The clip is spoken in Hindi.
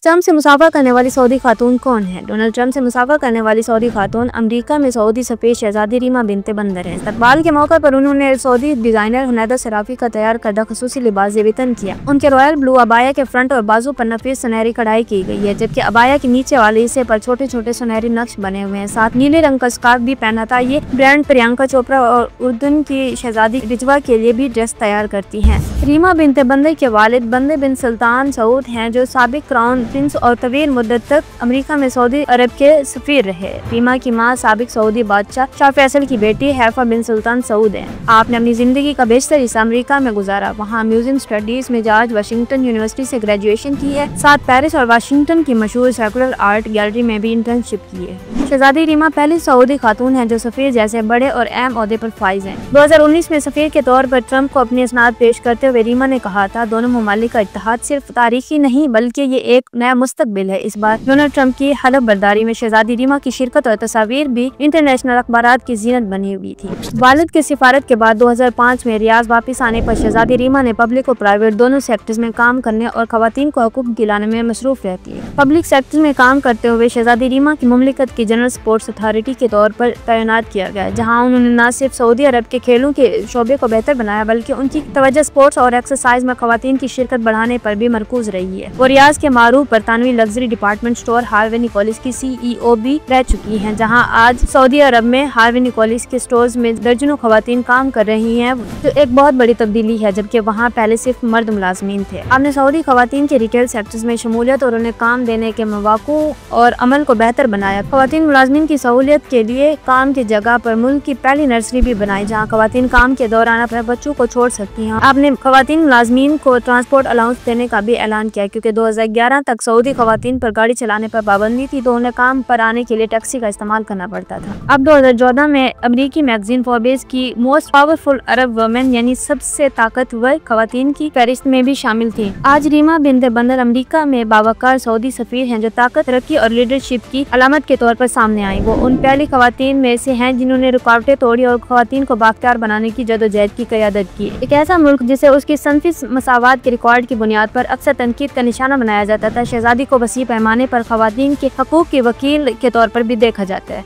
ट्रम्प से मुसाफा करने वाली सऊदी खातून कौन है? डोनाल्ड ट्रम्प से मुसाफा करने वाली सऊदी खातून अमेरिका में सऊदी सफेद शहजादी रीमा बिनते बंदर है। इस्तकबाल के मौके पर उन्होंने सऊदी डिजाइनर हुनैदा सराफी का तैयार करदा खसूसी लिबास ज़ेब-ए-तन किया। उनके रॉयल ब्लू अबाया के फ्रंट और बाजू पर नफीस सुनहरी कढ़ाई की गई है, जबकि अबाया के नीचे वाले हिस्से पर छोटे छोटे सुनहरी नक्श बने हुए हैं। साथ नीले रंग का स्कार्फ भी पहना था। ये ब्रांड प्रियंका चोपड़ा और उर्दून की शहजादी रिजवा के लिए भी ड्रेस तैयार करती है। रीमा बिनते बंदर के वालिद बंदर बिन सुल्तान सऊद हैं, जो साबिक क्राउन प्रिंस और तवील मुद्दत तक अमेरिका में सऊदी अरब के सफीर रहे। रीमा की मां साबिक सऊदी बादशाह शाह फैसल की बेटी हैफा बिन सुल्तान सऊद हैं। आपने अपनी जिंदगी का बेशतर हिस्सा अमेरिका में गुजारा। वहाँ म्यूजियम स्टडीज में जॉर्ज वाशिंगटन यूनिवर्सिटी से ग्रेजुएशन की है। साथ पेरिस और वाशिंगटन की मशहूर सेकुलर आर्ट गैलरी में भी इंटर्नशिप की है। शहजादी रीमा पहली सऊदी खातून है जो सफीर जैसे बड़े और अहम ओहदे पर फाइज हैं। 2019 में सफीर के तौर पर ट्रम्प को अपनी इसनाद पेश करते हुए रीमा ने कहा था, दोनों ममालिक का इत्तेहाद सिर्फ तारीखी नहीं बल्कि ये एक नया मुस्तकबिल है। इस बार डोनाल्ड ट्रम्प की हलफ बर्दारी में शहजादी रीमा की शिरकत और तस्वीर भी इंटरनेशनल अखबारात की जीनत बनी हुई थी। वालिद की सिफारत के बाद 2005 में रियाज वापस आने पर शहजादी रीमा ने पब्लिक और प्राइवेट दोनों सेक्टर्स में काम करने और खवातीन को हकूक दिलाने में मसरूफ रहती है। पब्लिक सेक्टर में काम करते हुए शहजादी रीमा की मुमलिकत की जनरल स्पोर्ट्स अथॉरिटी के तौर पर तैनात किया गया, जहाँ उन्होंने न सिर्फ सऊदी अरब के खेलों के शोबे को बेहतर बनाया बल्कि उनकी तवज्जो स्पोर्ट्स और एक्सरसाइज में खवातीन की शिरकत बढ़ाने पर भी मरकूज रही है। वो रियाज के मारूफ बरतानवी luxury department store Harvey Nichols की CEO भी रह चुकी हैं, जहां आज सऊदी अरब में हार्वे निकोलस के स्टोर्स में दर्जनों खवातीन काम कर रही हैं, जो एक बहुत बड़ी तब्दीली है, जबकि वहां पहले सिर्फ मर्द मुलाजमीन थे। आपने सऊदी खवातीन के रिटेल सेक्टर्स में शमूलियत और उन्हें काम देने के मौक़ों और अमल को बेहतर बनाया। खवातीन मुलाजमीन की सहूलियत के लिए काम की जगह पर मुल्क की पहली नर्सरी भी बनाई, जहाँ खवातीन काम के दौरान अपने बच्चों को छोड़ सकती हैं। आपने खवातीन मुलाजमीन को ट्रांसपोर्ट अलाउंस देने का भी ऐलान किया, क्योंकि 2011 तक सऊदी खवातीन पर गाड़ी चलाने पर पाबंदी थी, तो उन्हें काम पर आने के लिए टैक्सी का इस्तेमाल करना पड़ता था। अब 2014 में अमेरिकी मैगजीन फोर्ब्स की मोस्ट पावरफुल अरब वुमेन यानी सबसे ताकतवर खवातीन की फहरिस्त में भी शामिल थी। आज रीमा बिनते बंदर अमेरिका में बावकार सऊदी सफीर हैं, जो ताकत, तरक्की और लीडरशिप की अलामत के तौर पर सामने आई। वो उन पहली खवातीन में से हैं जिन्होंने रुकावटें तोड़ी और खवातीन को बाख्तियार बनाने की जदोजहद की क़यादत की। एक ऐसा मुल्क जिसे उसकी सनफी मसावात के रिकॉर्ड की बुनियाद पर अक्सर तनकीद का निशाना बनाया जाता था, शहजादी को वसी पैमाने पर खवातीन के हकूक के वकील के तौर पर भी देखा जाता है।